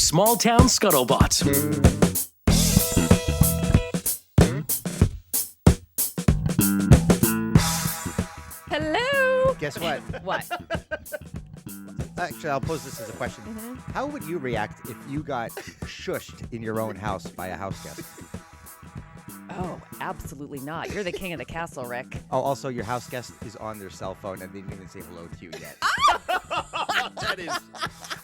Small Town Scuttlebutt. Hello. Guess what? What? Actually, I'll pose this as a question. How would you react if you got shushed in your own house by a house guest? Oh, absolutely not. You're the king of the castle, Rick. Oh, also, your house guest is on their cell phone and they didn't even say hello to you yet. That is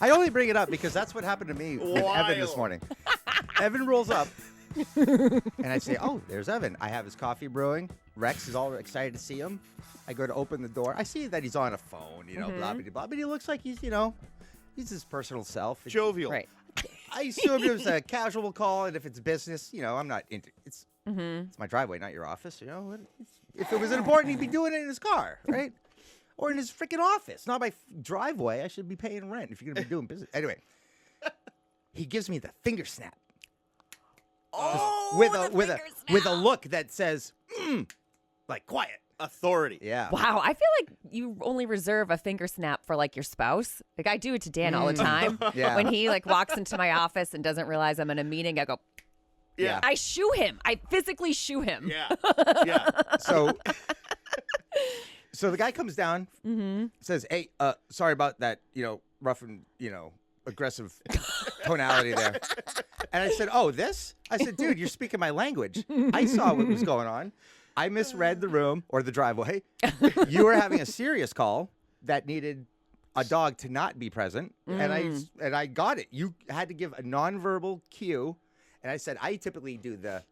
I only bring it up because that's what happened to me with Evan this Wild. morning. Evan rolls up, and I say, "Oh, there's Evan." I have his coffee brewing. Rex is all excited to see him. I go to open the door. I see that he's on a phone, blah, blah, blah. But he looks like he's his personal self. jovial. Right. I assumed it was a casual call, and if it's business, I'm not into it's. It's my driveway, not your office. If it was important, he'd be doing it in his car, right? Or in his freaking office, not my driveway. I should be paying rent if you're gonna be doing business. Anyway, he gives me the finger snap. Oh, with a look that says, like quiet. authority. Yeah. Wow, I feel like you only reserve a finger snap for like your spouse. Like I do it to Dan all the time. Yeah. When he like walks into my office and doesn't realize I'm in a meeting, I go, Yeah. I shoo him. I physically shoo him. Yeah. Yeah. So the guy comes down, says, "Hey, sorry about that, rough and aggressive tonality there." And I said, "Oh, this?" I said, "Dude, you're speaking my language. I saw what was going on. I misread the room or the driveway. You were having a serious call that needed a dog to not be present, and I got it. You had to give a nonverbal cue." And I said, I typically do the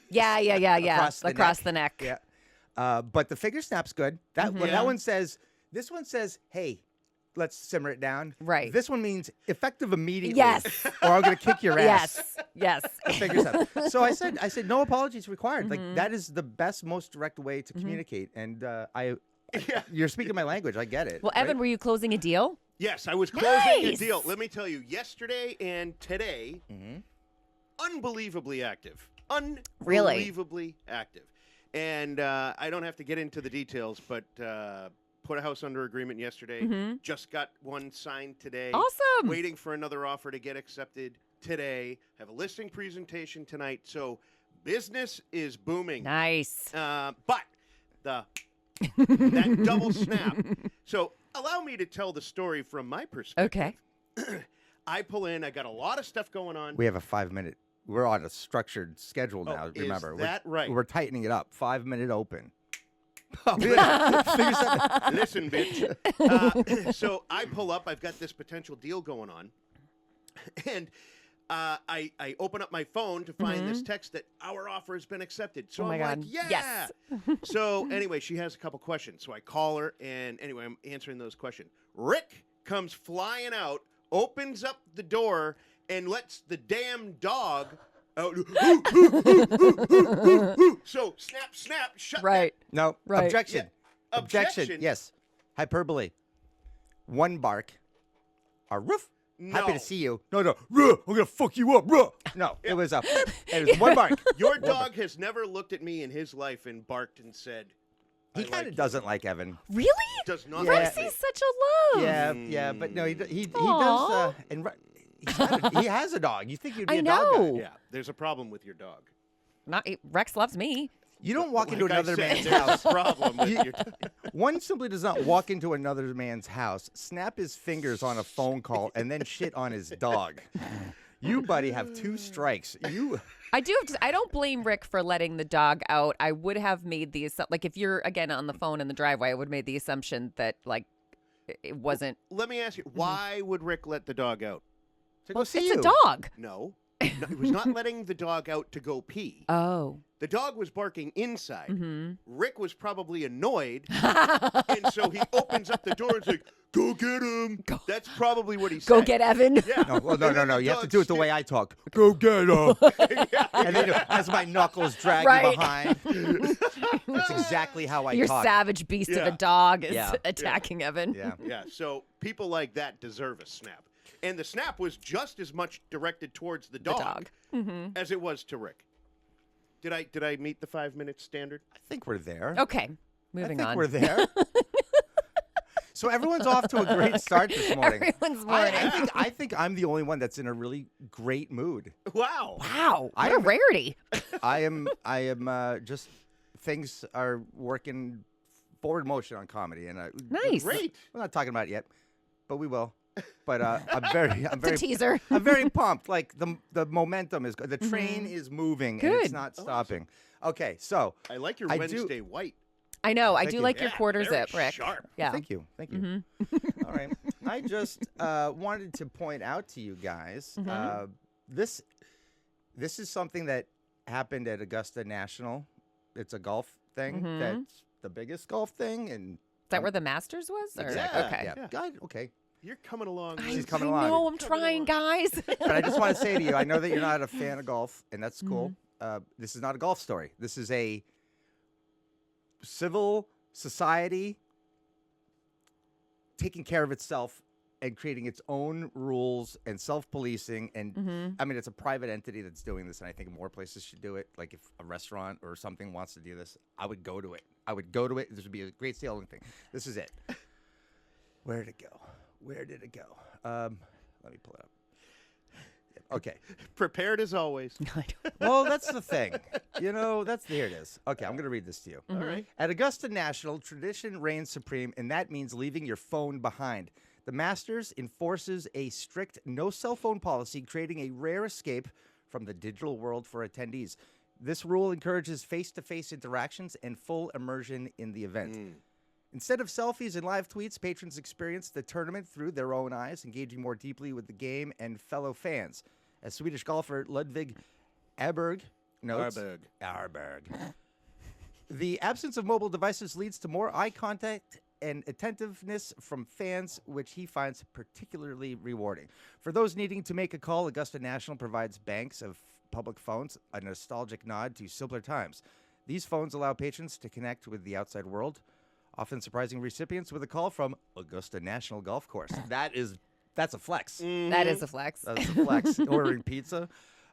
Yeah. across the the neck. Yeah. But the finger snap's good. That one says, this one says, hey, let's simmer it down. Right. This one means effective immediately. Yes. Or I'm going to kick your ass. Yes. The finger snap. So I said, no apologies required. Like that is the best, most direct way to communicate. And you're speaking my language. I get it. Well, Evan, were you closing a deal? Yes, I was closing a Nice. deal. Let me tell you, yesterday and today, unbelievably active. Unbelievably active. And I don't have to get into the details, but put a house under agreement yesterday. Just got one signed today. Awesome. Waiting for another offer to get accepted today. Have a listing presentation tonight. So business is booming. Nice. But that double snap. So allow me to tell the story from my perspective. Okay. I pull in. I got a lot of stuff going on. We have a 5-minute. We're on a structured schedule now. is Remember, that right? We're tightening it up. 5-minute open. Listen, bitch. So I pull up. I've got this potential deal going on, and I open up my phone to find this text that our offer has been accepted. So Oh my I'm God. like, yeah. Yes. So anyway, she has a couple questions. So I call her, and anyway, I'm answering those questions. Rick comes flying out, opens up the door, and lets the damn dog out. So snap, shut Right. No. Right. Objection. Yeah. Objection. Yes. Hyperbole. One bark. A roof. Happy No. to see you. No. Ruh, I'm gonna fuck you up. Ruh. No. It was one bark. Your dog has never looked at me in his life and barked and said, He I kind of like does like Evan. Really? does not Yeah. like Rex me. is such a love. Yeah. But no, he does. Aw. And he has a dog. You think you'd be I a dog guy? know. Yeah, there's a problem with your dog. Rex loves me. You don't walk into Like I another said, man's there's house. a problem with your One simply does not walk into another man's house, snap his fingers on a phone call, and then shit on his dog. You, buddy, have 2 strikes. You. I don't blame Rick for letting the dog out. I would have made the like if you're again on the phone in the driveway, I would have made the assumption that like it wasn't. Let me ask you, why would Rick let the dog out? To Well, go see it's you. a dog. No, he was not letting the dog out to go pee. Oh. The dog was barking inside. Mm-hmm. Rick was probably annoyed, and so he opens up the door and is like, "Go get him." That's probably what he said. Go get Evan. Yeah. No, well, And then no. the You have to dog do it the way I talk. Go get him. And then as my knuckles drag Right. you behind. That's exactly how I Your talk. savage beast of Yeah. a dog is Yeah. attacking Evan. Yeah. Yeah, so people like that deserve a snap. And the snap was just as much directed towards the dog, as it was to Rick. Did I meet the 5-minute standard? I think we're there. Okay. I Moving think on. we're there. So everyone's off to a great start this morning. Everyone's morning. I think I'm the only one that's in a really great mood. Wow. Wow, I what a am- rarity. I am just things are working forward motion on comedy, and Nice. Great. we're not talking about it yet, but we will. But I'm very It's a teaser. I'm very pumped. Like the momentum is good. The train is moving and it's Good. not stopping. Okay, so I like your I do- Wednesday white. I know. I Thank do you. like your Yeah, quarter very zip, Rick. sharp. Yeah. thank you. All right. I just wanted to point out to you guys this is something that happened at Augusta National. It's a golf thing. That's the biggest golf thing, and Is that where the Masters was? Or? Exactly. Okay. Yeah. God, okay. You're coming along. She's Liz. coming I along. know. I'm trying, guys. But I just want to say to you, I know that you're not a fan of golf, and that's cool. This is not a golf story. This is a civil society taking care of itself and creating its own rules and self-policing. And I mean, it's a private entity that's doing this, and I think more places should do it. Like if a restaurant or something wants to do this, I would go to it. This would be a great sailing thing. This is it. Where did it go? Where did it go? Let me pull it up. Okay. Prepared as always. Well, that's the thing. You know, here it is. Okay, I'm going to read this to you. All right. At Augusta National, tradition reigns supreme, and that means leaving your phone behind. The Masters enforces a strict no cell phone policy, creating a rare escape from the digital world for attendees. This rule encourages face-to-face interactions and full immersion in the event. Instead of selfies and live tweets, patrons experience the tournament through their own eyes, engaging more deeply with the game and fellow fans. As Swedish golfer Ludvig Aberg notes, Arberg. The absence of mobile devices leads to more eye contact and attentiveness from fans, which he finds particularly rewarding. For those needing to make a call, Augusta National provides banks of public phones, a nostalgic nod to simpler times. These phones allow patrons to connect with the outside world, often surprising recipients with a call from Augusta National Golf Course. That's a flex. That is a flex. That's a flex. Ordering pizza.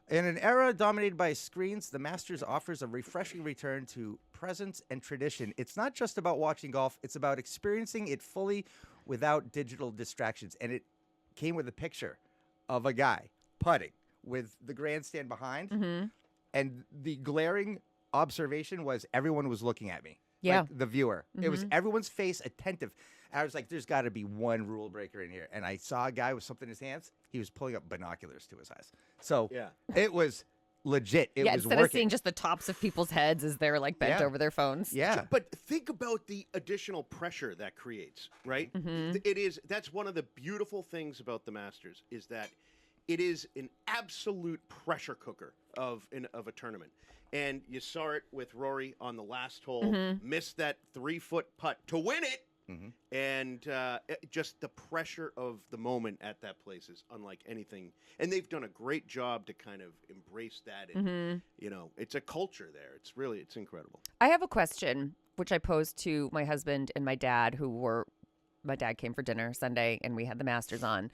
In an era dominated by screens, the Masters offers a refreshing return to presence and tradition. It's not just about watching golf, it's about experiencing it fully without digital distractions. And it came with a picture of a guy putting with the grandstand behind. And the glaring observation was everyone was looking at me. Yeah. Like the viewer. It was everyone's face attentive. And I was like, there's got to be one rule breaker in here. And I saw a guy with something in his hands. He was pulling up binoculars to his eyes. So it was legit. It was instead working. of seeing just the tops of people's heads as they're like bent Yeah. over their phones. Yeah. But think about the additional pressure that creates, right? That's one of the beautiful things about the Masters is that it is an absolute pressure cooker of a tournament. And you saw it with Rory on the last hole, missed that 3-foot putt to win it. And just the pressure of the moment at that place is unlike anything. And they've done a great job to kind of embrace that. And, you know, it's a culture there. It's incredible. I have a question, which I posed to my husband and my dad, my dad came for dinner Sunday and we had the Masters on.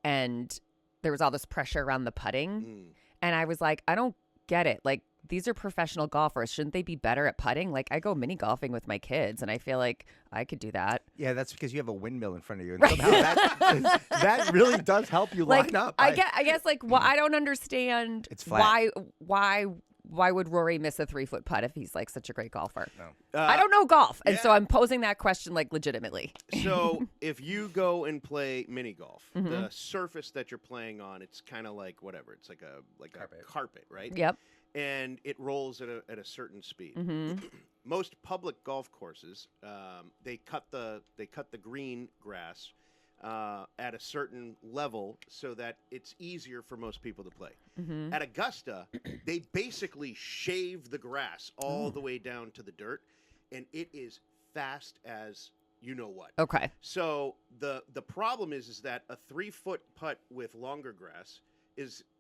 And there was all this pressure around the putting. And I was like, I don't get it. Like, these are professional golfers. Shouldn't they be better at putting? Like, I go mini golfing with my kids, and I feel like I could do that. Yeah, that's because you have a windmill in front of you. And somehow that really does help you Like, line up. I guess, like, I don't understand It's flat. why would Rory miss a 3-foot putt if he's, like, such a great golfer? No. I don't know golf, and so yeah. I'm posing that question, like, legitimately. So if you go and play mini golf, the surface that you're playing on, it's kind of like whatever. It's like a carpet, right? Yep. And it rolls at a certain speed. Most public golf courses, they cut the green grass at a certain level so that it's easier for most people to play. At Augusta, they basically shave the grass all the way down to the dirt, and it is fast as you know what. Okay. So the problem is that a 3-foot putt with longer grass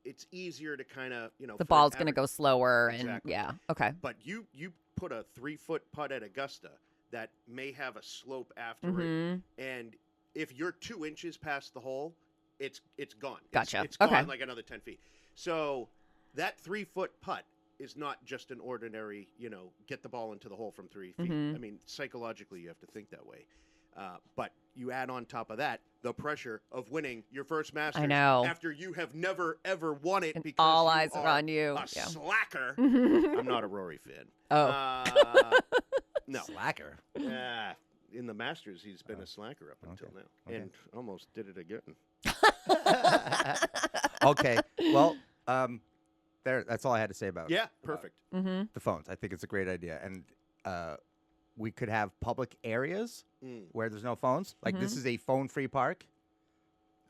it's easier to kind of, you know, The ball's going to go slower, Exactly. and yeah. Okay. But you put a 3-foot putt at Augusta that may have a slope after it, and if you're 2 inches past the hole, it's gone. Gotcha. It's gone Okay. like another 10 feet. So that 3-foot putt is not just an ordinary, you know, get the ball into the hole from 3 feet. I mean, psychologically, you have to think that way. But you add on top of that the pressure of winning your first Masters. I know. After you have never ever won it And because all you eyes are on you. A Yeah. slacker. I'm not a Rory fan. Oh. No. Slacker. In the Masters, he's been a slacker up until now, and almost did it again. Okay. Well, that's all I had to say about Yeah, perfect. the phones. I think it's a great idea, and we could have public areas where there's no phones. Like this is a phone-free park.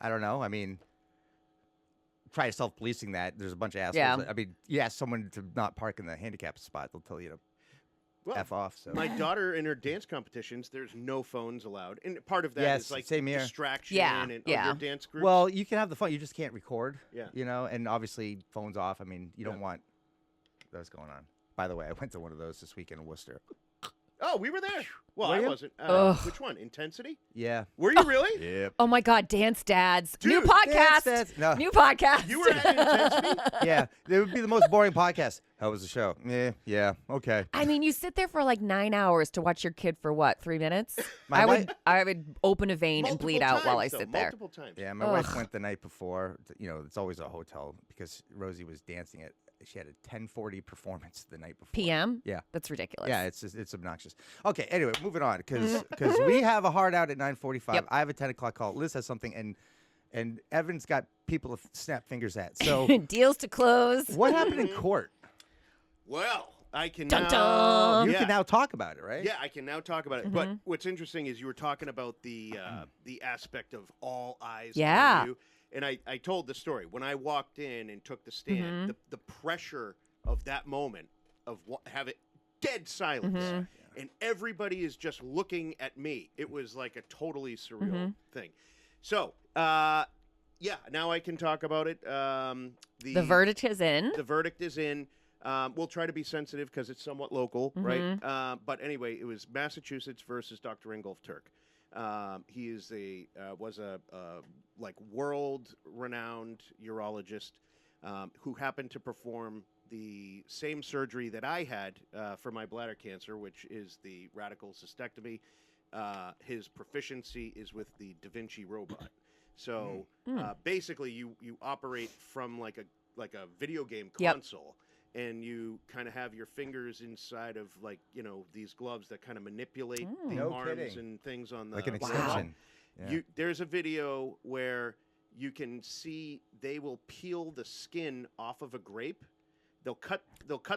I don't know. I mean, try self-policing that. There's a bunch of assholes. Yeah. I mean, you ask someone to not park in the handicap spot, they'll tell you to F off. So My daughter in her dance competitions, there's no phones allowed, and part of that Yes, is like same here. distraction and Yeah. your dance groups. well, you can have the phone. You just can't record. Yeah. You know, and obviously phones off. I mean, you don't want those going on. By the way, I went to one of those this weekend in Worcester. Oh, we were there. Well, Were I you? wasn't. Which one? Intensity? Yeah. Were you really? Yep. Oh my God, Dance Dads. New Dude, podcast. Dance. No. New podcast. You were at Intensity? Yeah, it would be the most boring podcast. How was the show? Yeah, okay. I mean, you sit there for like 9 hours to watch your kid for what, 3 minutes? My I wife- would open a vein and bleed out while I sit there. Multiple times. Yeah, my wife went the night before. You know, it's always a hotel because Rosie was dancing at. She had a 10:40 performance the night before. PM? Yeah. That's ridiculous. Yeah, it's obnoxious. Okay, anyway, moving on because we have a hard out at 9:45. Yep. I have a 10 o'clock call. Liz has something, and Evan's got people to snap fingers at. So Deals to close. what happened in court? Well, I can Dun, now. dun. You Yeah. can now talk about it, right? Yeah, I can now talk about it. But what's interesting is you were talking about the aspect of all eyes Yeah. on you. And I told the story. When I walked in and took the stand, the pressure of that moment of have it dead silence. And everybody is just looking at me. It was like a totally surreal thing. So, yeah, now I can talk about it. The verdict is in. The verdict is in. We'll try to be sensitive because it's somewhat local, right? But anyway, it was Massachusetts versus Dr. Ingolf Turk. He is was a like world-renowned urologist who happened to perform the same surgery that I had for my bladder cancer, which is the radical cystectomy. His proficiency is with the Da Vinci robot. So basically, you operate from like a video game console. And you kind of have your fingers inside of these gloves that kind of manipulate the No arms kidding. and things on the Like an wow. extension. Yeah. There's a video where you can see they will peel the skin off of a grape. They'll cut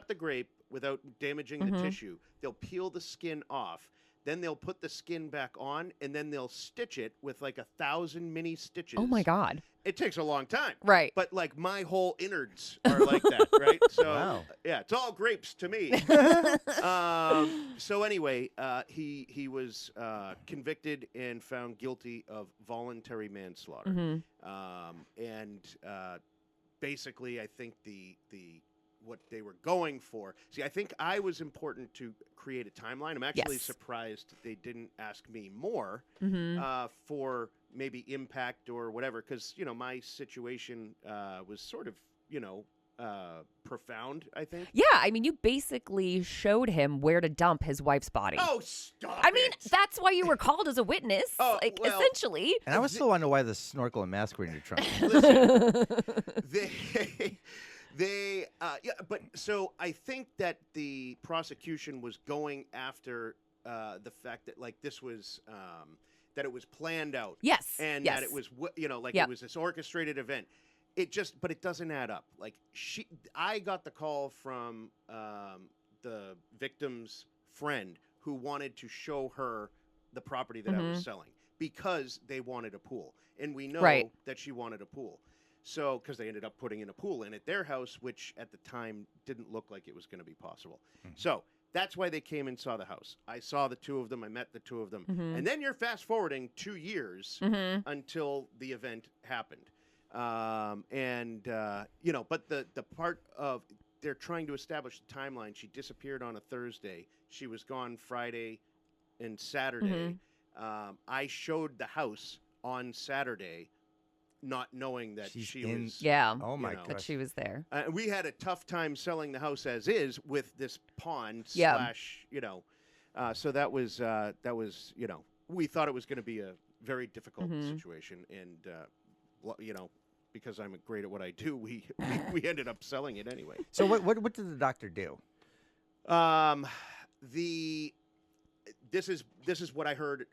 the grape without damaging the tissue. They'll peel the skin off. Then they'll put the skin back on, and then they'll stitch it with like 1,000 mini stitches. Oh my God. It takes a long time. Right. But like my whole innards are like that, right? So Wow. yeah, it's all grapes to me. So anyway, he was convicted and found guilty of voluntary manslaughter. And basically, I think the what they were going for. See, I think I was important to create a timeline. I'm actually Yes. surprised they didn't ask me more for maybe impact or whatever, because my situation was sort of profound, I think. Yeah, I mean, you basically showed him where to dump his wife's body. Oh, stop! I mean, it. that's why you were called as a witness, Oh, well- essentially. And I was still wondering why the snorkel and mask were in your trunk. Listen, but so I think that the prosecution was going after the fact that this was that it was planned out. Yes, and yes. that it was Yep. it was this orchestrated event. But it doesn't add up. I got the call from the victim's friend who wanted to show her the property that I was selling because they wanted a pool, and we know Right. that she wanted a pool. So, because they ended up putting in a pool in at their house, which at the time didn't look like it was going to be possible. So that's why they came and saw the house. I saw the two of them. I met the two of them. And then you're fast forwarding 2 years until the event happened. But the part of they're trying to establish the timeline. She disappeared on a Thursday. She was gone Friday and Saturday. I showed the house on Saturday, not knowing that She's she in- was. Yeah, Oh my know. that gosh. she was there. We had a tough time selling the house as is with this pond Yeah. / so that was we thought it was going to be a very difficult situation, and because I'm great at what I do, we ended up selling it anyway. So what did the doctor do? This is what I heard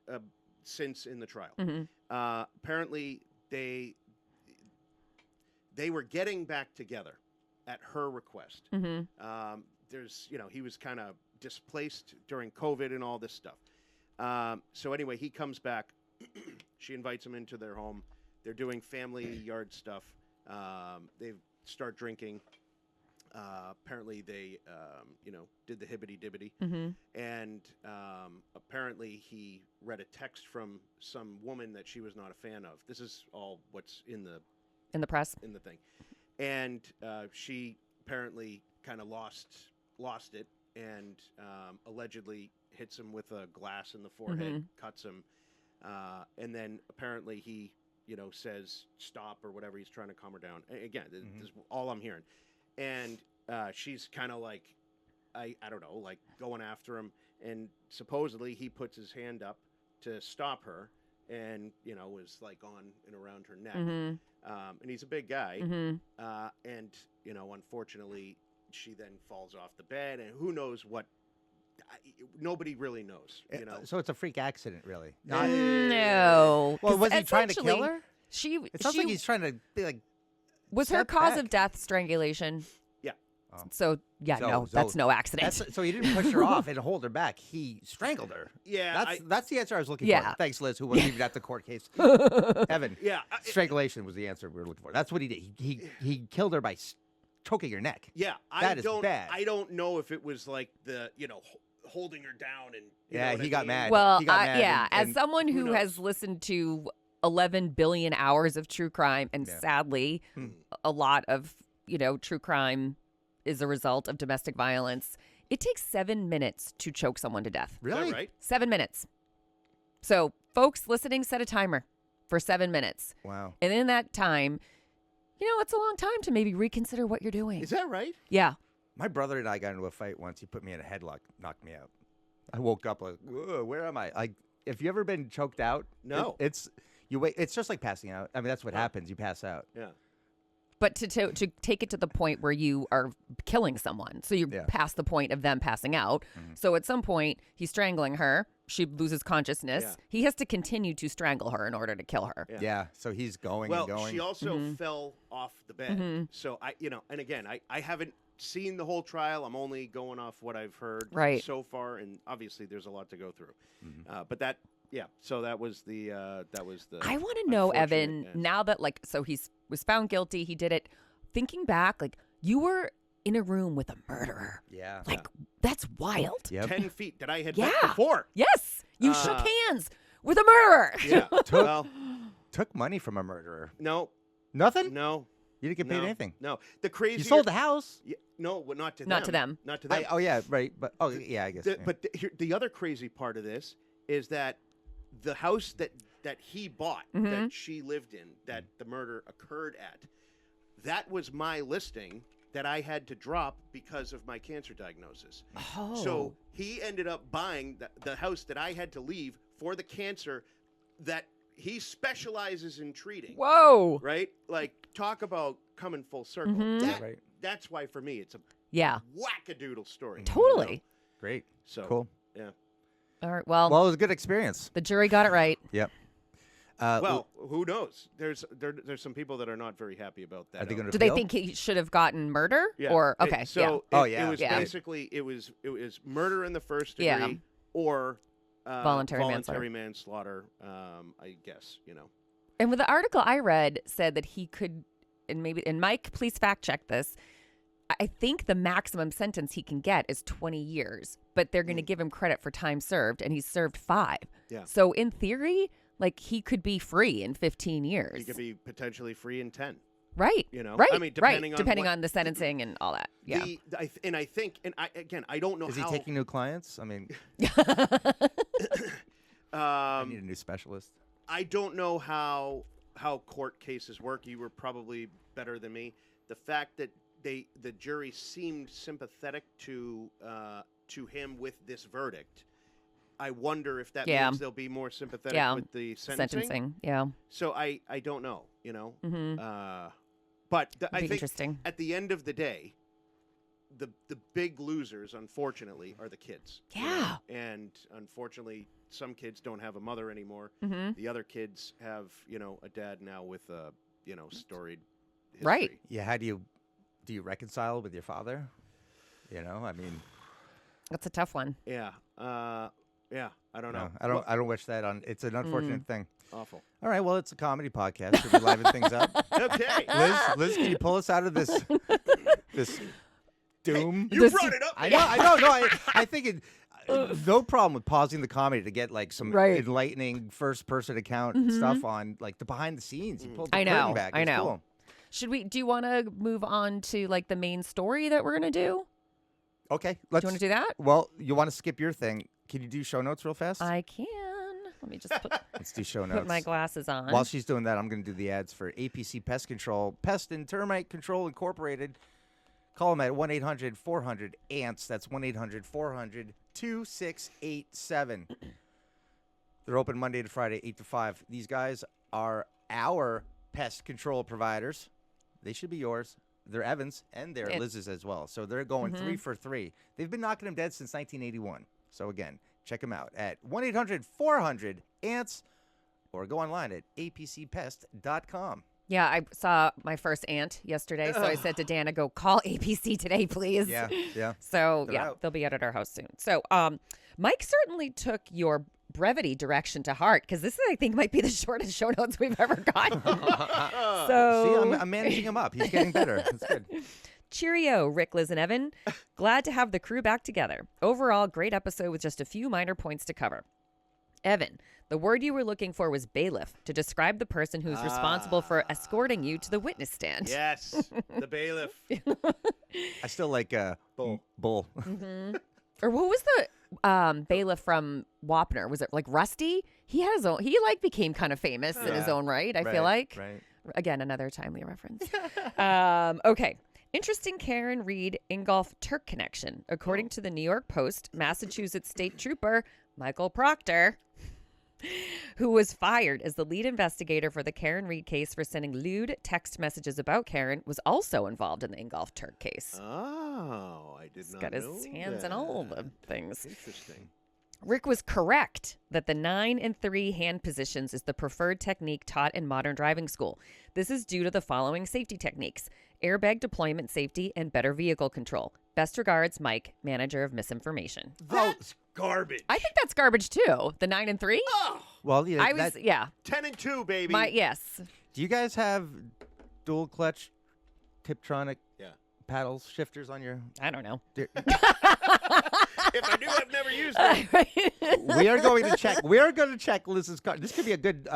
since in the trial. Apparently, they were getting back together at her request. He was kind of displaced during COVID and all this stuff. So anyway, he comes back. She invites him into their home. They're doing family yard stuff. They start drinking. Apparently, they did the hibbity dibbity, and apparently he read a text from some woman that she was not a fan of. This is all what's in the press, in the thing, and she apparently kind of lost it, and allegedly hits him with a glass in the forehead, cuts him, and then apparently he says stop or whatever. He's trying to calm her down. Again, this is all I'm hearing. And she's kind of like, I don't know, like going after him. And supposedly he puts his hand up to stop her and, was like on and around her neck. And he's a big guy. And, unfortunately, she then falls off the bed. And who knows what, nobody really knows, So it's a freak accident, really. No. Well, was he trying to kill her? It sounds like he's trying to be like. Was her cause of death strangulation? Yeah. So that's no accident. So he didn't push her off and hold her back. He strangled her. Yeah. That's the answer I was looking Yeah. for. Thanks, Liz, who wasn't even at the court case. Evan. Yeah. Strangulation was the answer we were looking for. That's what he did. He killed her by choking her neck. Yeah. That is bad. I don't know if it was like the, holding her down and. Yeah, he got mad. Well, he got mad as someone who has listened to 11 billion hours of true crime, and sadly, a lot of, true crime is a result of domestic violence. It takes 7 minutes to choke someone to death. Really? Is that right? 7 minutes. So, folks listening, set a timer for 7 minutes. Wow. And in that time, it's a long time to maybe reconsider what you're doing. Is that right? Yeah. My brother and I got into a fight once. He put me in a headlock, knocked me out. I woke up like, whoa, where am I? Like, if you ever been choked out? No. You wait. It's just like passing out. I mean, that's what happens. You pass out. Yeah. But to take it to the point where you are killing someone, so you're past the point of them passing out. So at some point, he's strangling her. She loses consciousness. Yeah. He has to continue to strangle her in order to kill her. Yeah. So he's going Well, and going. she also fell off the bed. So and again, I haven't seen the whole trial. I'm only going off what I've heard so far, and obviously there's a lot to go through. But that. Yeah, so that was the. I want to know, Evan. Now that so he was found guilty, he did it. Thinking back, you were in a room with a murderer. Yeah. That's wild. Yep. 10 feet that I had met before. Yes, you shook hands with a murderer. Yeah. Took money from a murderer. No. Nothing. No. You didn't get paid anything. No. The crazy. You sold the house. Yeah, no, well, not to them. Not to them. Not to them. Oh yeah, right. But I guess. But the other crazy part of this is that the house that he bought, that she lived in, that the murder occurred at, that was my listing that I had to drop because of my cancer diagnosis. Oh. So he ended up buying the house that I had to leave for the cancer that he specializes in treating. Whoa. Right? Like, talk about coming full circle. That's why, for me, it's a wackadoodle story. Totally. Great. So cool. Yeah. All right. Well, it was a good experience. The jury got it right. Yep. Well, who knows? There's some people that are not very happy about that. Do they think he should have gotten murder? Yeah. Or okay. It was basically it was murder in the first degree or voluntary manslaughter. I guess And with the article I read said that he could, and Mike, please fact check this. I think the maximum sentence he can get is 20 years, but they're going to give him credit for time served, and he's served 5. Yeah. So in theory, he could be free in 15 years. He could be potentially free in 10. Right. Right. I mean, depending on the sentencing and all that. Yeah. I don't know. Is he taking new clients? I mean, I need a new specialist. I don't know how court cases work. You were probably better than me. The fact that the jury seemed sympathetic to him with this verdict I wonder if that Yeah. means they'll be more sympathetic Yeah. with the sentencing. Yeah. So I don't know, you know. Mm-hmm. But I Be think interesting. at the end of the day, the big losers, unfortunately, are the kids. you know? Yeah. And unfortunately, some kids don't have a mother anymore. Mm-hmm. The other kids have, a dad now with a, storied history. Right. Yeah. How do you reconcile with your father? I mean, That's a tough one. Yeah. Yeah. I don't know. I don't wish that on. It's an unfortunate thing. Awful. All right. Well, it's a comedy podcast. Should we liven things up? Okay. Liz, can you pull us out of this doom? You brought it up. I know. No, I think it. No problem with pausing the comedy to get like some Right. enlightening first-person account stuff on like the behind the scenes. You pulled the curtain back. I It's know. Cool. Do you want to move on to like the main story that we're going to do? Okay. Do you want to do that? Well, you want to skip your thing. Can you do show notes real fast? I can. Let me just Let's do show notes. put my glasses on. While she's doing that, I'm going to do the ads for APC Pest Control, Pest and Termite Control Incorporated. Call them at 1-800-400-ANTS. That's 1-800-400-2687. They're open Monday to Friday, 8 to 5. These guys are our pest control providers. They should be yours. They're Evans, and they're Liz's as well. So they're going 3 for 3. They've been knocking them dead since 1981. So, again, check them out at 1-800-400-ANTS or go online at apcpest.com. Yeah, I saw my first aunt yesterday, so I said to Dana, go call APC today, please. Yeah. So, They're yeah, out. they'll be out at our house soon. So, Mike certainly took your brevity direction to heart because this, I think, might be the shortest show notes we've ever gotten. So, See, I'm managing him up. He's getting better. That's good. cheerio, Rick, Liz, and Evan. Glad to have the crew back together. Overall, great episode with just a few minor points to cover. Evan, the word you were looking for was bailiff to describe the person who's responsible for escorting you to the witness stand. Yes, the bailiff. I still like bull. Or what was the bailiff from Wapner? Was it like Rusty? He had his own. He like became kind of famous in his own right. I feel like. Right. Again, another timely reference. Okay. Interesting Karen Reed Ingolf Turk connection. According to the New York Post, Massachusetts State Trooper Michael Proctor, who was fired as the lead investigator for the Karen Reed case for sending lewd text messages about Karen, was also involved in the Ingolf Turk case. Oh, I did He's not got his know hands in all the that. things. Interesting. Rick was correct that the 9 and 3 hand positions is the preferred technique taught in modern driving school. This is due to the following safety techniques: airbag deployment safety and better vehicle control. Best regards, Mike, manager of misinformation. That's garbage. I think that's garbage too. The 9 and 3? Oh, Well, yeah, I was, yeah. 10 and 2, baby. Yes. Do you guys have dual clutch Tiptronic Yeah. paddle shifters on your? I don't know. If I do, I've never used it. We are going to check. We are going to check Liz's car. This could be a good,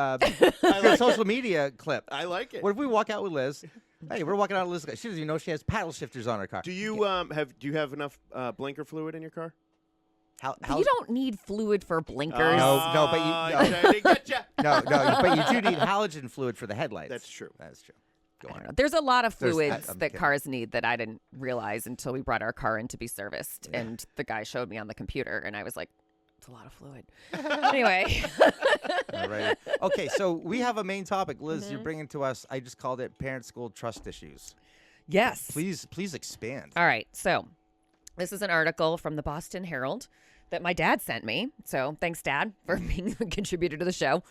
social media clip. I like it. What if we walk out with Liz? Hey, we're walking out with Liz. She doesn't even know she has paddle shifters on her car. Do you have enough blinker fluid in your car? How, You don't need fluid for blinkers. No, but you Getcha. no, but you do need halogen fluid for the headlights. That's true. That's true. I don't know. There's a lot of There's- fluids I'm that kidding. cars need that I didn't realize until we brought our car in to be serviced. And the guy showed me on the computer, and I was like, it's a lot of fluid. Anyway. All right. Okay, so we have a main topic. Liz, you're bringing to us, I just called it parent-school trust issues. Yes. Please expand. All right. So this is an article from the Boston Herald that my dad sent me. So thanks, Dad, for being a contributor to the show.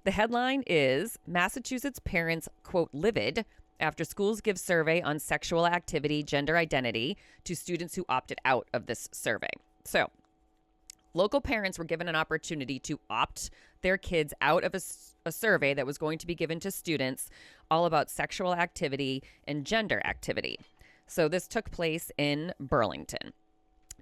The headline is Massachusetts parents, quote, livid after schools give survey on sexual activity, gender identity to students who opted out of this survey. So local parents were given an opportunity to opt their kids out of a survey that was going to be given to students all about sexual activity and gender activity. So this took place in Burlington.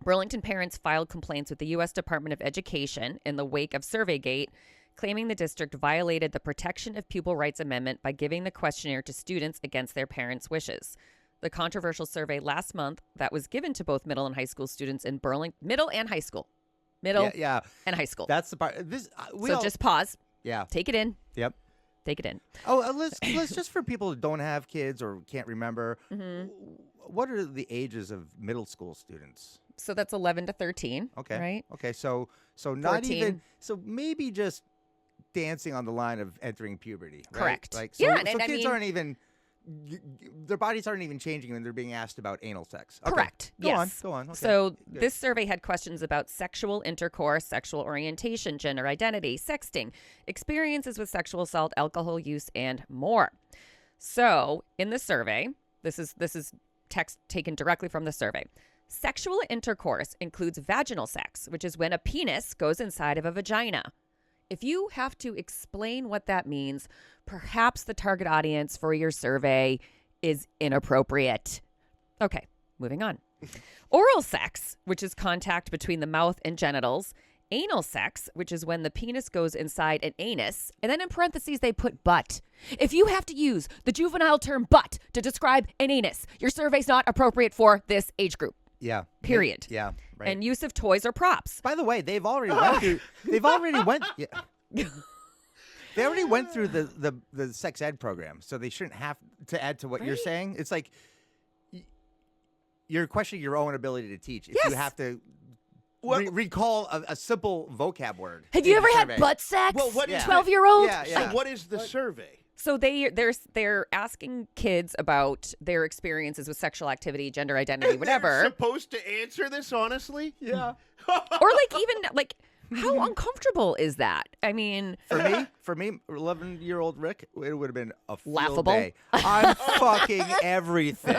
Burlington parents filed complaints with the U.S. Department of Education in the wake of SurveyGate, claiming the district violated the Protection of Pupil Rights Amendment by giving the questionnaire to students against their parents' wishes. The controversial survey last month that was given to both middle and high school students in Burlington, middle and high school. Yeah. And high school. That's the part. Just pause. Yeah. Take it in. Yep. Take it in. Oh, Liz, just for people who don't have kids or can't remember, what are the ages of middle school students? So that's 11 to 13. Okay. Right? Okay. So not 14. even. So maybe just dancing on the line of entering puberty. Right? Correct. Like so, Yeah, so and I kids mean- aren't even. Their bodies aren't even changing when they're being asked about anal sex. Okay. Correct. Go yes. on. Okay. So Good. this survey had questions about sexual intercourse, sexual orientation, gender identity, sexting, experiences with sexual assault, alcohol use, and more. So in the survey, this is text taken directly from the survey. Sexual intercourse includes vaginal sex, which is when a penis goes inside of a vagina. If you have to explain what that means, perhaps the target audience for your survey is inappropriate. Okay, moving on. Oral sex, which is contact between the mouth and genitals. Anal sex, which is when the penis goes inside an anus. And then in parentheses, they put butt. If you have to use the juvenile term butt to describe an anus, your survey's not appropriate for this age group. Yeah. Period. Yeah. Right. And use of toys or props. By the way, they've already went through. They've already went. Yeah. They already went through the sex ed program, so they shouldn't have to add to what you're saying. It's like you're questioning your own ability to teach if you have to recall a simple vocab word. Have you in ever the had survey. butt sex? Well, what is 12-year-old? Yeah, yeah. So what is the survey? So they're asking kids about their experiences with sexual activity, gender identity, They're whatever. supposed to answer this honestly? Yeah. Or like even like how uncomfortable is that? I mean, For me, 11-year-old Rick, it would have been a field Laughable. day. I'm fucking everything.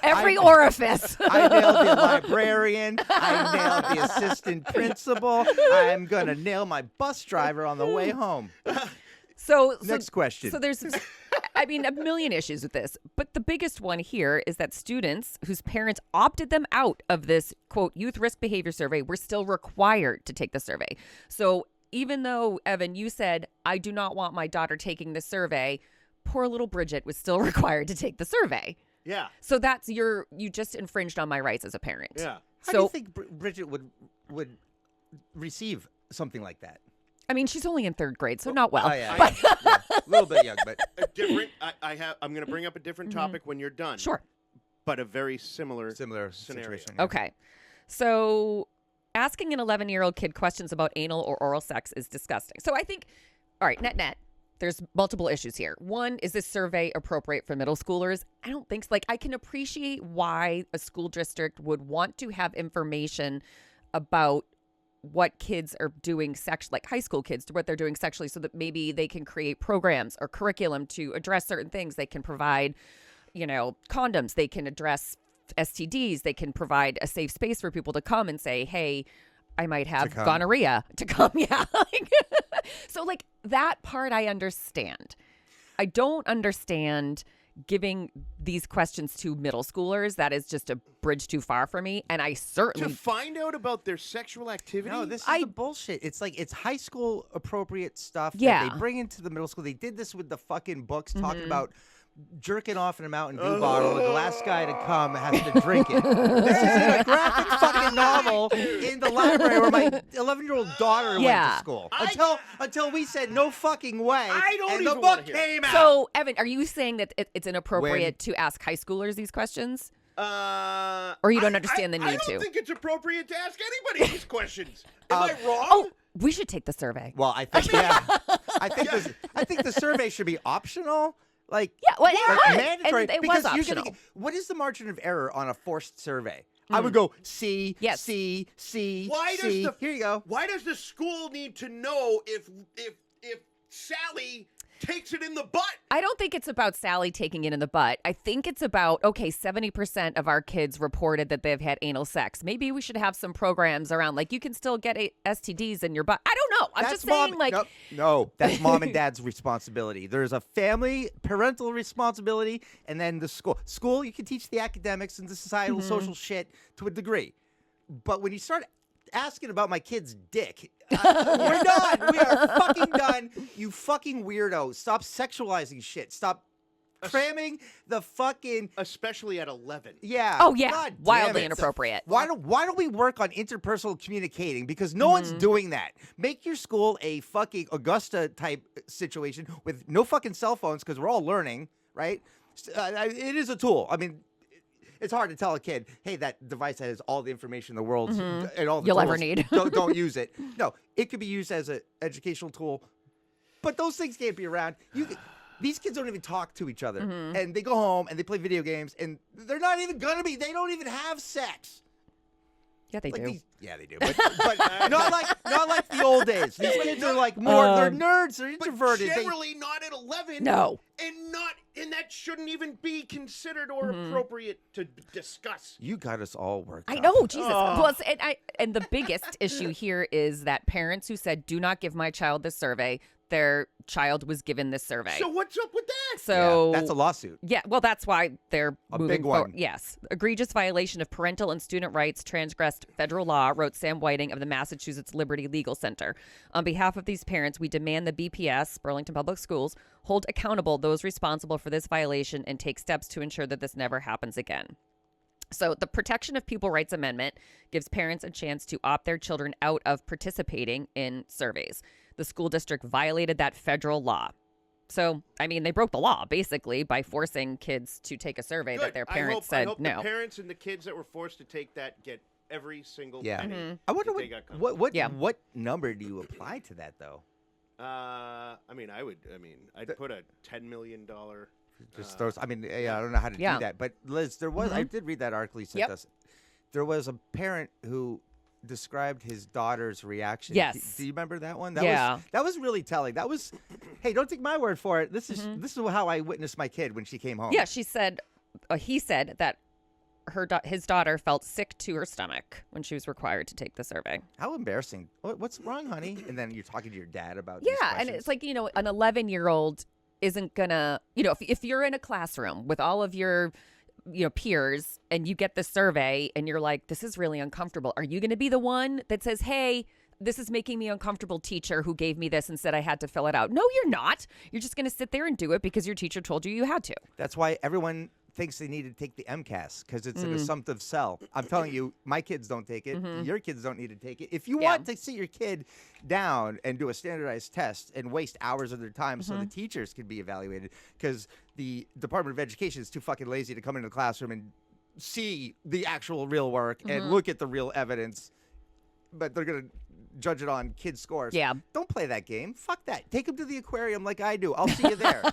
every orifice. I nailed the librarian. I nailed the assistant principal. I'm gonna nail my bus driver on the way home. So Next question. So there's, I mean, a million issues with this, but the biggest one here is that students whose parents opted them out of this quote youth risk behavior survey were still required to take the survey. So even though Evan, you said I do not want my daughter taking this survey, poor little Bridget was still required to take the survey. Yeah. So that's you just infringed on my rights as a parent. Yeah. How do you think Bridget would receive something like that? I mean, she's only in 3rd grade, so not well. Oh, yeah, but yeah. A little bit young, but A different. I'm going to bring up a different topic when you're done. sure. But a very similar similar scenario. situation. Yeah. Okay. So asking an 11-year-old kid questions about anal or oral sex is disgusting. So I think, all right, net, there's multiple issues here. One, is this survey appropriate for middle schoolers? I don't think so. Like, I can appreciate why a school district would want to have information about what kids are doing like high school kids, what they're doing sexually, so that maybe they can create programs or curriculum to address certain things. They can provide, condoms. They can address STDs. They can provide a safe space for people to come and say, hey, I might have gonorrhea to come. Yeah. So like that part I understand. I don't understand giving these questions to middle schoolers. That is just a bridge too far for me. And I To certainly find out about their sexual activity? No, this is the bullshit. It's like it's high school appropriate stuff Yeah. that they bring into the middle school. They did this with the fucking books talking about jerking off in a Mountain Dew bottle. The last guy to come has to drink it. This is in a graphic fucking novel in the library where my 11-year-old daughter went Yeah. to school. Until we said no fucking way. I don't and even the wanna book hear came out. So, Evan, are you saying that it's inappropriate to ask high schoolers these questions? Or you don't understand the need I don't to? think it's appropriate to ask anybody these questions. Am I wrong? Oh, we should take the survey. Well, I think I think the survey should be optional. Like, Yeah, well, it like was. mandatory. And it because was you're gonna optional. what is the margin of error on a forced survey? I would go C, Yes. C, C, Why C. does Here you go. Why does the school need to know if Sally takes it in the butt? I don't think it's about Sally taking it in the butt. I think it's about, okay, 70% of our kids reported that they've had anal sex. Maybe we should have some programs around, like, you can still get STDs in your butt. I don't know. I'm just saying, like... No, that's mom and dad's responsibility. There's a family, parental responsibility, and then the school. School, you can teach the academics and the societal, social shit to a degree. But when you start asking about my kid's dick, we're done. We are fucking done. You fucking weirdo. Stop sexualizing shit. Stop cramming the fucking... Especially at 11. Yeah. Oh, yeah. God damn Wildly it. inappropriate. Why don't we work on interpersonal communicating? Because no one's doing that. Make your school a fucking Augusta type situation with no fucking cell phones because we're all learning, right? It is a tool. I mean, it's hard to tell a kid, hey, that device has all the information in the world and all the You'll ever tools. need. Don't use it. No, it could be used as an educational tool, but those things can't be around. These kids don't even talk to each other, and they go home and they play video games, and they're not even gonna be. They don't even have sex. Yeah, they do. Yeah, they do. But not like the old days. These kids are like more. They're nerds. They're introverted. But generally not at 11. No. And that shouldn't even be considered or appropriate to discuss. You got us all worked I up. know, Jesus. Well, and the biggest issue here is that parents who said, "Do not give my child this survey," their child was given this survey. So what's up with that? So that's a lawsuit. Yeah, well, that's why they're A moving big one. forward. Yes, egregious violation of parental and student rights transgressed federal law, wrote Sam Whiting of the Massachusetts Liberty Legal Center. On behalf of these parents, we demand the BPS, Burlington Public Schools, hold accountable those responsible for this violation and take steps to ensure that this never happens again. So the Protection of Pupil Rights Amendment gives parents a chance to opt their children out of participating in surveys. The school district violated that federal law. So, I mean, they broke the law, basically, by forcing kids to take a survey that their parents I said hope no. the parents and the kids that were forced to take that get every single Yeah. penny. I wonder that they got coming. what number do you apply to that though? I'd put a $10 million. Just throws. I mean, I don't know how to Yeah. do that, but Liz, there was. I did read that article you sent us. There was a parent who described his daughter's reaction. Yes. Do you remember that one? Yeah. That was really telling. That was, hey, don't take my word for it. This is how I witnessed my kid when she came home. Yeah, he said that his daughter felt sick to her stomach when she was required to take the survey. How embarrassing. What's wrong, honey? And then you're talking to your dad about Yeah, these and questions. it's like, an 11-year-old isn't gonna, if you're in a classroom with all of your peers and you get the survey and you're like, this is really uncomfortable. Are you going to be the one that says, hey, this is making me uncomfortable, teacher who gave me this and said I had to fill it out? No, you're not. You're just going to sit there and do it because your teacher told you had to. That's why everyone thinks they need to take the MCAS because it's an assumptive cell. I'm telling you, my kids don't take it. Your kids don't need to take it. If you want to sit your kid down and do a standardized test and waste hours of their time so the teachers can be evaluated, because the Department of Education is too fucking lazy to come into the classroom and see the actual real work and look at the real evidence, but they're going to judge it on kids' scores. Yeah. Don't play that game. Fuck that. Take them to the aquarium like I do. I'll see you there.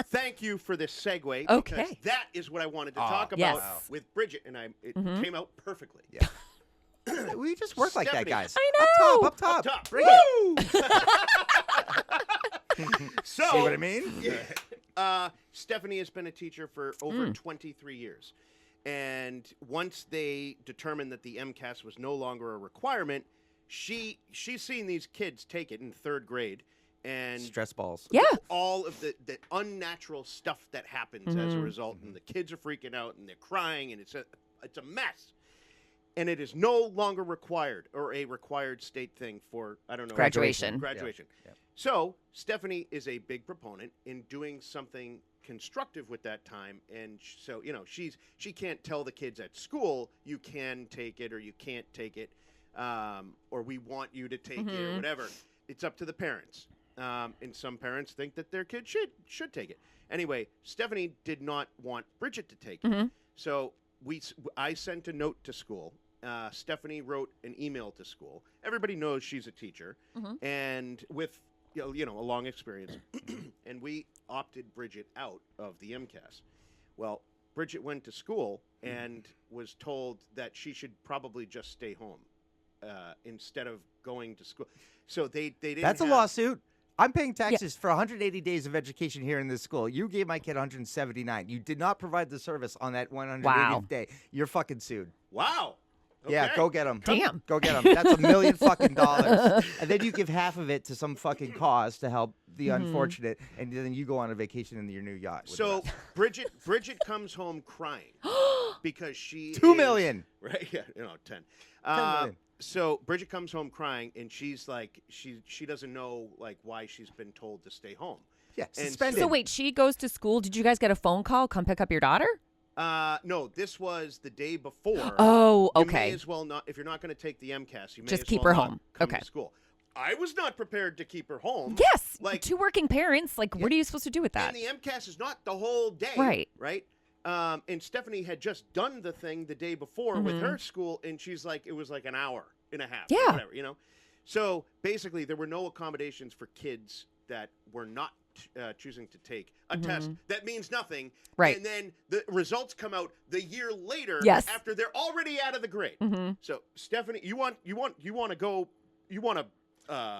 Thank you for this segue. Okay. Because that is what I wanted to talk yes. about with Bridget, and it came out perfectly. Yeah. We just work like that, Stephanie. guys. I know. Up top. Up top. Bring Woo! So, See what I mean? Stephanie has been a teacher for over 23 years. And once they determined that the MCAS was no longer a requirement, she's seen these kids take it in third grade. And Stress balls. Yeah. all of the unnatural stuff that happens as a result, and the kids are freaking out and they're crying, and it's a mess. And it is no longer required or a required state thing for, I don't know, Graduation. Graduation. Yeah. So Stephanie is a big proponent in doing something constructive with that time, and so she can't tell the kids at school you can take it or you can't take it, or we want you to take it or whatever. It's up to the parents. And some parents think that their kid should take it. Anyway, Stephanie did not want Bridget to take it. So I sent a note to school. Stephanie wrote an email to school. Everybody knows she's a teacher, and with a long experience. And we opted Bridget out of the MCAS. Well, Bridget went to school and was told that she should probably just stay home instead of going to school. So they didn't. That's a lawsuit. I'm paying taxes for 180 days of education here in this school. You gave my kid 179. You did not provide the service on that 180th day. You're fucking sued. Wow. Okay. Yeah, go get them. Damn. Go get them. That's $1 million fucking dollars. And then you give half of it to some fucking cause to help the unfortunate, and then you go on a vacation in your new yacht. with So the rest. Bridget comes home crying because she $2 is- million. Right? Yeah, 10. 10 million. So Bridget comes home crying, and she's like, she doesn't know like why she's been told to stay home. Yeah, And suspended. So wait, she goes to school. Did you guys get a phone call? Come pick up your daughter? No, this was the day before. Oh, You okay. may as well not, if you're not going to take the MCAS, you may Just as keep well her not home. come Okay. to school. I was not prepared to keep her home. Yes. Like, two working parents. Like, what are you supposed to do with that? and the MCAS is not the whole day. Right. Right. And Stephanie had just done the thing the day before with her school, and she's like, it was like an hour and a half, or Yeah. whatever, you know. So basically, there were no accommodations for kids that were not choosing to take a test that means nothing, Right. and then the results come out the year later Yes. after they're already out of the grade. So Stephanie, you want to go, you want to.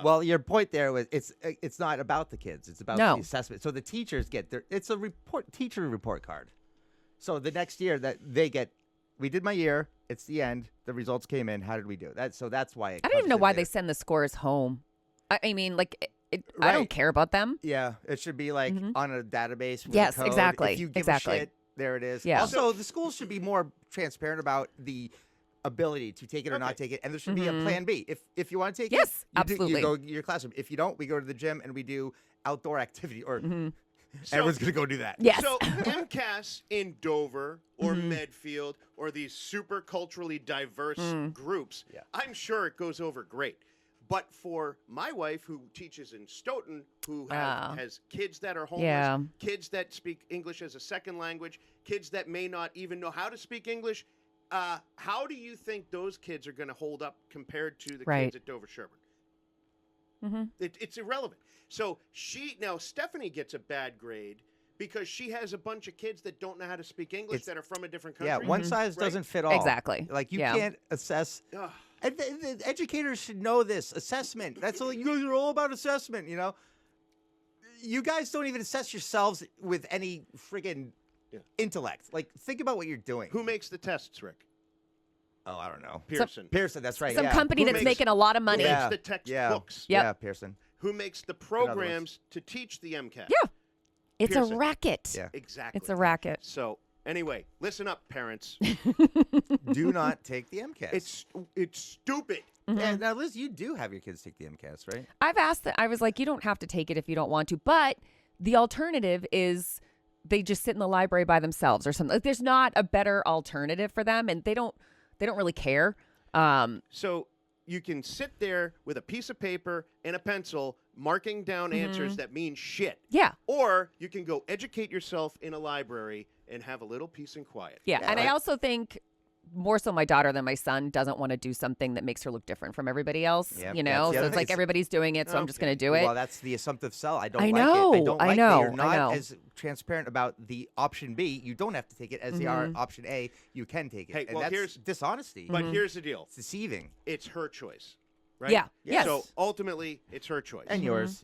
Well, your point there was it's not about the kids. It's about No. the assessment. So the teachers get it's a teacher report card. So the next year that they get, we did my year. It's the end. The results came in. How did we do? So that's why it I don't even comes know in why there. they send the scores home. I mean, like, I Right. don't care about them. Yeah, it should be like on a database. With Yes, a code. exactly, If you give exactly. a shit, there it is. Yeah. Also, the schools should be more transparent about the ability to take it or not take it, and there should be a plan B. If you want to take Yes, it, absolutely. you go to your classroom. If you don't, we go to the gym and we do outdoor activity, or So- everyone's gonna go do that. Yes. So MCAS in Dover or Medfield or these super culturally diverse groups, Yeah. I'm sure it goes over great. But for my wife, who teaches in Stoughton, who has kids that are homeless, Yeah. kids that speak English as a second language, kids that may not even know how to speak English, how do you think those kids are going to hold up compared to the Right. kids at Dover Sherburne? It's irrelevant. So Stephanie gets a bad grade because she has a bunch of kids that don't know how to speak English that are from a different country. Yeah, one size Right? doesn't fit all. Exactly. Like you Yeah. can't assess. Ugh. And the educators should know this assessment. That's all. You guys are all about assessment. You know, you guys don't even assess yourselves with any friggin' intellect. Like, think about what you're doing. Who makes the tests, Rick? Oh, I don't know. Pearson. Pearson. That's right. Some yeah. company Who that's makes- making a lot of money. Who Yeah. makes the Yeah. textbooks? Yep. Yeah, Pearson. Who makes the ones. programs to teach the MCAT? Yeah. It's Pearson. a racket. Yeah. Exactly. It's a racket. So anyway, listen up, parents. Do not take the MCAS. It's stupid. Yeah, now, Liz, you do have your kids take the MCAS, right? I've asked that. I was like, you don't have to take it if you don't want to, but the alternative is they just sit in the library by themselves or something. Like, there's not a better alternative for them, and they don't really care. So you can sit there with a piece of paper and a pencil marking down answers that mean shit. Yeah. Or you can go educate yourself in a library and have a little peace and quiet. Yeah. And I right. also think more so my daughter than my son doesn't want to do something that makes her look different from everybody else, Yep, you that's know? the So other it's thing. like everybody's doing it, so I'm just Okay. going to do it. Well, that's the assumptive sell. I don't I like know, it. I don't I like know, it. You're not I know. as transparent about the option B. You don't have to take it as they are option A. You can take it. Hey, and well, that's here's- dishonesty. But here's the deal. It's deceiving. It's her choice. Right? Yeah. Yes. So ultimately, it's her choice. And yours.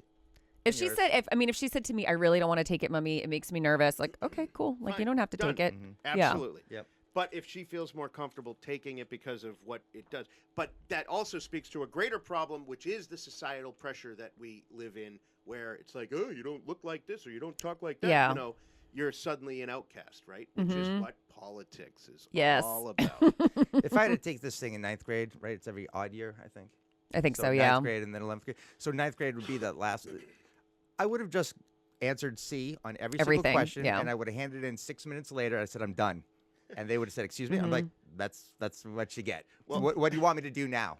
If she said, if she said to me, I really don't want to take it, Mommy, it makes me nervous. Like, okay, cool. Like, Fine. you don't have to Done. take it. Yeah. Absolutely. Yep. But if she feels more comfortable taking it because of what it does, but that also speaks to a greater problem, which is the societal pressure that we live in, where it's like, oh, you don't look like this or you don't talk like that. Yeah. You know, you're suddenly an outcast, right? Which is what politics is Yes. all about. If I had to take this thing in 9th grade, right? It's every odd year, I think. I think so, 9th yeah. grade and then 11th grade. So 9th grade would be the last. I would have just answered C on every single Everything, question, yeah. and I would have handed it in 6 minutes later. I said, I'm done. And they would have said, excuse me? I'm like, that's what you get. Well, what do you want me to do now?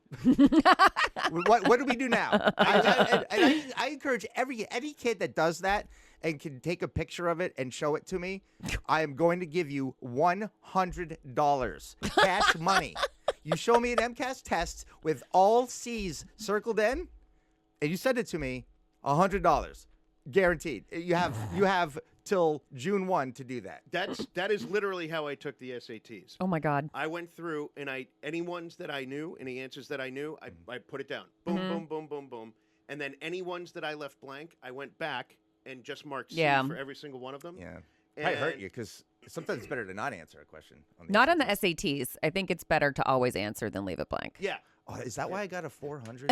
what do we do now? I encourage any kid that does that and can take a picture of it and show it to me, I am going to give you $100 cash money. You show me an MCAS test with all C's circled in, and you send it to me, $100 guaranteed. You have till June 1 to do that. That is literally how I took the SATs. Oh, my God. I went through and any ones that I knew, any answers that I knew, I put it down. Boom, boom, boom, boom, boom. And then any ones that I left blank, I went back and just marked C for every single one of them. Yeah. Might hurt you because sometimes it's better to not answer a question. Not on the SATs. I think it's better to always answer than leave it blank. Yeah. Oh, is that why I got a 400?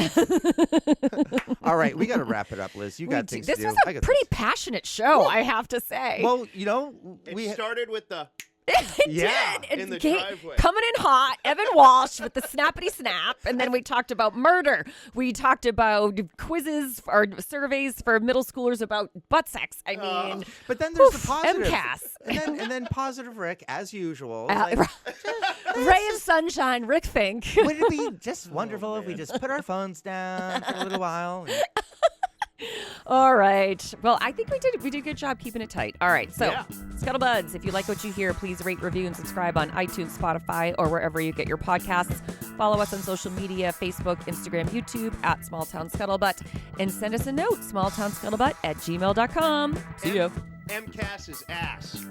All right, we got to wrap it up, Liz. You got things This to do. was I a got pretty things. passionate show, I have to say. Well, you know, It started with the it yeah, did. in the It driveway. coming in hot, Evan Walsh with the snappity snap, and then we talked about murder. We talked about quizzes or surveys for middle schoolers about butt sex. I mean, but then there's oof, the positive. MCAS. And then positive Rick, as usual. Ray of sunshine, Rick Fink. Would it be just wonderful if we just put our phones down for a little while? All right. Well, I think we did a good job keeping it tight. All right. So, Yeah. Scuttlebuds, if you like what you hear, please rate, review, and subscribe on iTunes, Spotify, or wherever you get your podcasts. Follow us on social media, Facebook, Instagram, YouTube, at Small Town Scuttlebutt. And send us a note, smalltownscuttlebutt@gmail.com. See ya. MCAS is ass.